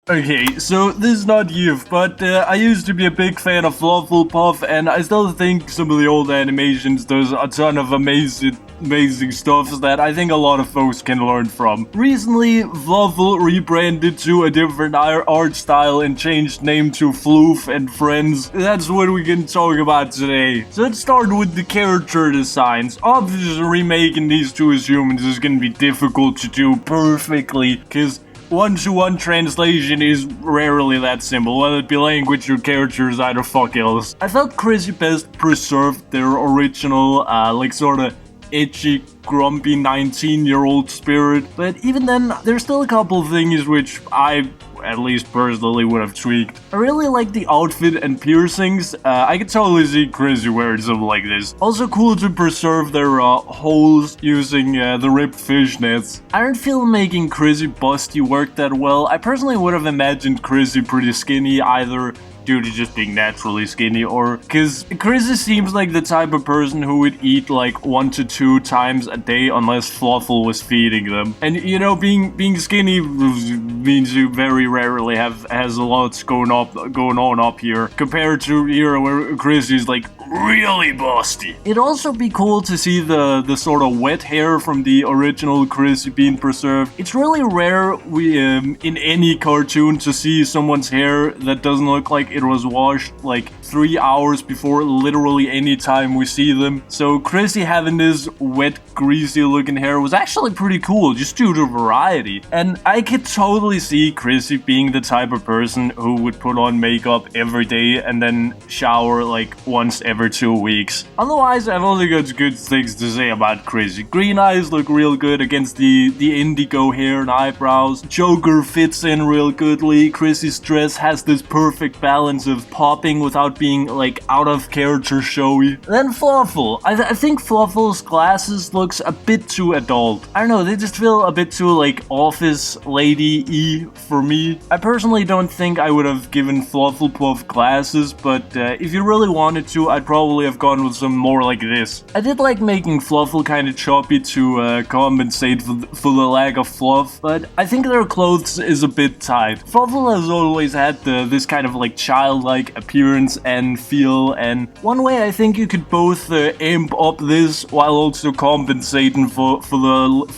Okay, so this is not youth, but I used to be a big fan of Fluffle, and I still think some of the old animations does a ton of amazing stuff that I think a lot of folks can learn from. Recently, Fluffle rebranded to a different art style and changed name to Floof and frenz. That's what we can talk about today. So let's start with the character designs. Obviously, remaking these two as humans is gonna be difficult to do perfectly, because one-to-one translation is rarely that simple, whether it be language or characters, either fuck else. I felt Chrissy best preserved their original, sorta itchy, grumpy 19-year-old spirit, but even then, there's still a couple things which I, at least personally, would have tweaked. I really like the outfit and piercings. I could totally see Chrissy wearing something like this. Also cool to preserve their holes using the ripped fishnets. I don't feel making Chrissy busty work that well. I personally would have imagined Chrissy pretty skinny, either due to just being naturally skinny, or because Chrissy seems like the type of person who would eat like 1 to 2 times a day unless Fluffle was feeding them. And you know, being skinny means you very rarely has a lot going on up here, compared to here where Chrissy's like really busty. It'd also be cool to see the sort of wet hair from the original Chrissy being preserved. It's really rare in any cartoon to see someone's hair that doesn't look like it was washed like 3 hours before literally any time we see them. So Chrissy having this wet, greasy looking hair was actually pretty cool, just due to variety. And I could totally see Chrissy being the type of person who would put on makeup every day and then shower like once every 2 weeks. Otherwise, I've only got good things to say about Chrissy. Green eyes look real good against the indigo hair and eyebrows. Joker fits in real goodly. Chrissy's dress has this perfect balance of popping without being like out of character showy. Then Fluffle. I think Fluffle's glasses looks a bit too adult. I don't know, they just feel a bit too like office lady-y for me. I personally don't think I would have given Fluffle glasses, but if you really wanted to, I'd probably have gone with some more like this. I did like making Fluffle kind of choppy to compensate for the lack of fluff, but I think their clothes is a bit tight. Fluffle has always had this kind of like childlike appearance and feel, and one way I think you could both amp up this while also compensating for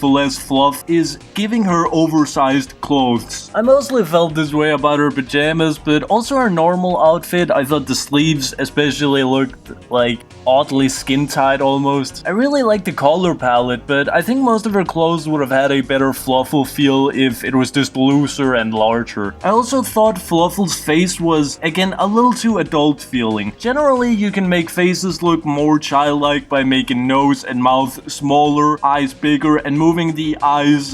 less fluff is giving her oversized clothes. I mostly felt this way about her pajamas, but also her normal outfit. I thought the sleeves especially looked like oddly skin-tight almost. I really like the color palette, but I think most of her clothes would have had a better Fluffle feel if it was just looser and larger. I also thought Fluffle's face was, again, a little too adult feeling. Generally, you can make faces look more childlike by making nose and mouth smaller, eyes bigger, and moving the eyes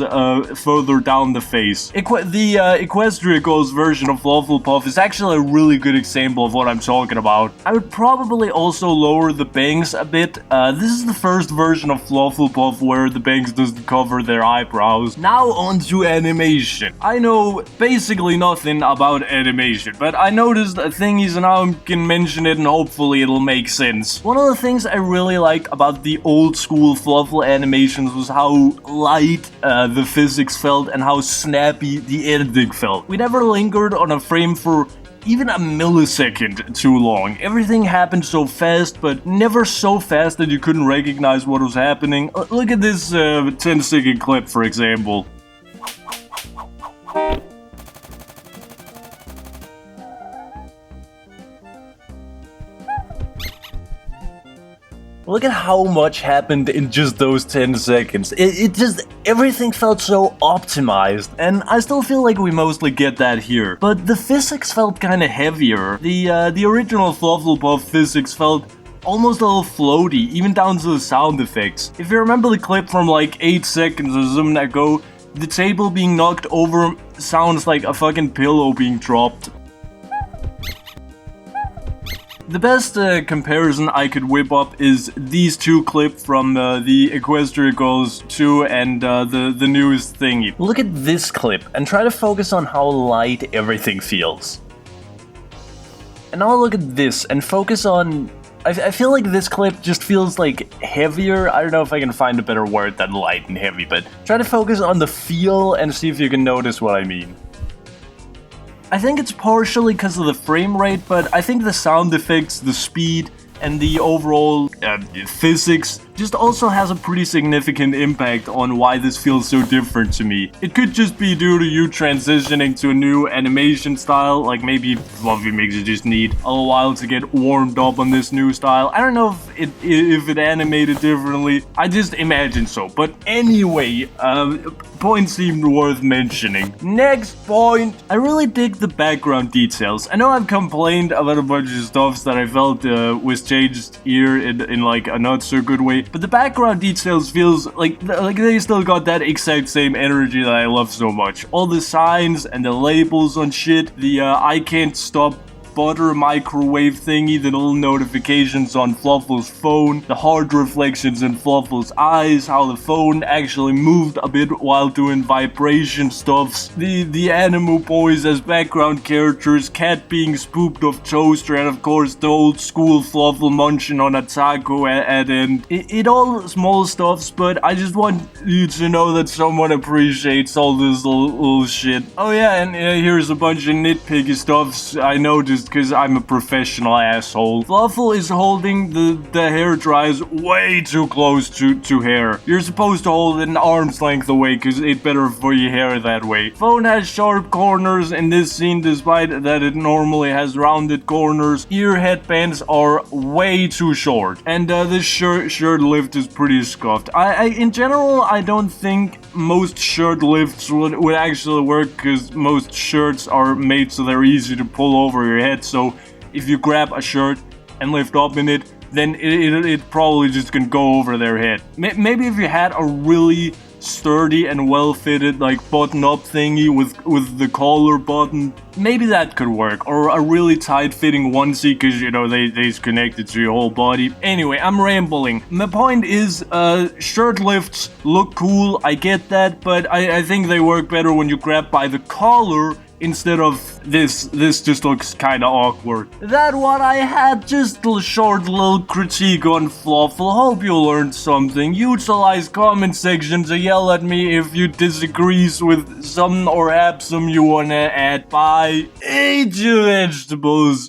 further down the face. The Equestria Girls version of Fluffle is actually a really good example of what I'm talking about. I would probably also lower the bangs a bit. This is the first version of Fluffle where the bangs doesn't cover their eyebrows. Now on to animation. I know basically nothing about animation, but I noticed thingies and now I can mention it and hopefully it'll make sense. One of the things I really liked about the old school Fluffle animations was how light the physics felt and how snappy the editing felt. We never lingered on a frame for even a millisecond too long. Everything happened so fast, but never so fast that you couldn't recognize what was happening. Look at this 10-second clip, for example. Look at how much happened in just those 10 seconds. It just, everything felt so optimized, and I still feel like we mostly get that here. But the physics felt kinda heavier. The original Fluffle physics felt almost a little floaty, even down to the sound effects. If you remember the clip from like 8 seconds or something ago, the table being knocked over sounds like a fucking pillow being dropped. The best comparison I could whip up is these two clips from the Equestria Girls 2 and the newest thingy. Look at this clip and try to focus on how light everything feels. And now look at this and focus on... I feel like this clip just feels like heavier. I don't know if I can find a better word than light and heavy, but try to focus on the feel and see if you can notice what I mean. I think it's partially because of the frame rate, but I think the sound effects, the speed, and the overall physics just also has a pretty significant impact on why this feels so different to me. It could just be due to you transitioning to a new animation style, like maybe Fluffy makes you just need a little while to get warmed up on this new style. I don't know if it animated differently, I just imagine so. But anyway, point seemed worth mentioning. Next point, I really dig the background details. I know I've complained about a bunch of stuff that I felt was changed here in like a not so good way, but the background details feels like they still got that exact same energy that I love so much. All the signs and the labels on shit, the I can't stop butter microwave thingy, the little notifications on Fluffle's phone, the hard reflections in Fluffle's eyes, how the phone actually moved a bit while doing vibration stuffs, the animal boys as background characters, cat being spooked off toaster, and of course the old school Fluffle munching on a taco at end. It all small stuffs, but I just want you to know that someone appreciates all this little shit. Oh yeah, and here's a bunch of nitpicky stuffs I noticed because I'm a professional asshole. Fluffle is holding the hair dryers way too close to hair. You're supposed to hold it an arm's length away because it's better for your hair that way. Phone has sharp corners in this scene despite that it normally has rounded corners. Ear headbands are way too short. And this shirt lift is pretty scuffed. In general, I don't think most shirt lifts would actually work because most shirts are made so they're easy to pull over your head. So if you grab a shirt and lift up in it, then it probably just can go over their head. Maybe if you had a really sturdy and well-fitted like button-up thingy with the collar button, maybe that could work. Or a really tight-fitting onesie because, you know, they's connected to your whole body. Anyway, I'm rambling. My point is, shirt lifts look cool, I get that, but I think they work better when you grab by the collar instead of this just looks kinda awkward. That what I had, just a short little critique on Fluffle. Hope you learned something. Utilize comment section to yell at me if you disagrees with some or have some you wanna add. Bye. Eat your vegetables.